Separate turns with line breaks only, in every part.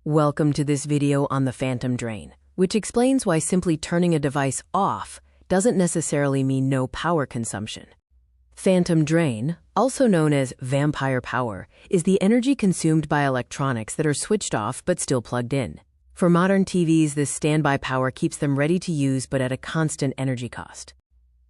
Welcome to this video on the phantom drain, which explains why simply turning a device off doesn't necessarily mean no power consumption. Phantom drain, also known as vampire power, is the energy consumed by electronics that are switched off but still plugged in. For modern TVs, this standby power keeps them ready to use but at a constant energy cost.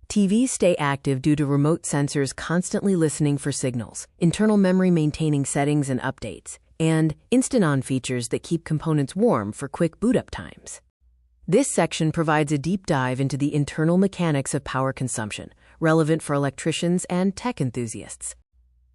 TVs stay active due to remote sensors constantly listening for signals, internal memory maintaining settings and updates, and instant-on features that keep components warm for quick boot-up times. This section provides a deep dive into the internal mechanics of power consumption, relevant for electricians and tech enthusiasts.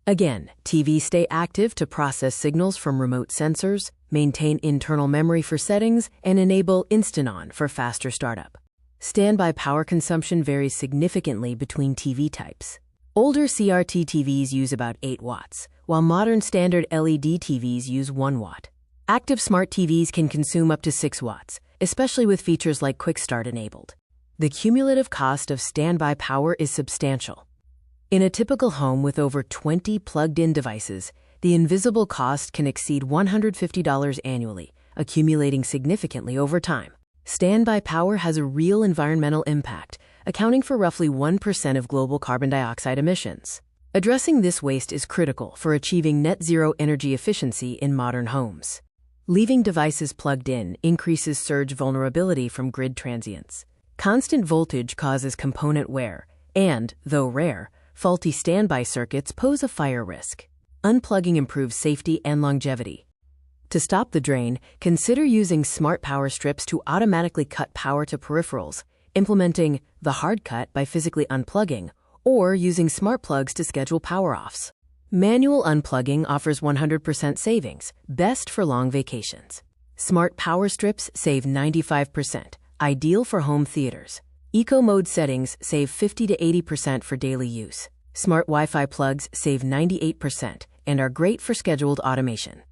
Again, TVs stay active to process signals from remote sensors, maintain internal memory for settings, and enable instant-on for faster startup. Standby power consumption varies significantly between TV types. Older CRT TVs use about 8 watts, while modern standard LED TVs use 1 watt. Active smart TVs can consume up to 6 watts, especially with features like Quick Start enabled. The cumulative cost of standby power is substantial. In a typical home with over 20 plugged-in devices, the invisible cost can exceed $150 annually, accumulating significantly over time. Standby power has a real environmental impact, accounting for roughly 1% of global carbon dioxide emissions. Addressing this waste is critical for achieving net zero energy efficiency in modern homes. Leaving devices plugged in increases surge vulnerability from grid transients. Constant voltage causes component wear, and, though rare, faulty standby circuits pose a fire risk. Unplugging improves safety and longevity. To stop the drain, consider using smart power strips to automatically cut power to peripherals, implementing the hard cut by physically unplugging, or using smart plugs to schedule power-offs. Manual unplugging offers 100% savings, best for long vacations. Smart power strips save 95%, ideal for home theaters. Eco mode settings save 50 to 80% for daily use. Smart Wi-Fi plugs save 98% and are great for scheduled automation.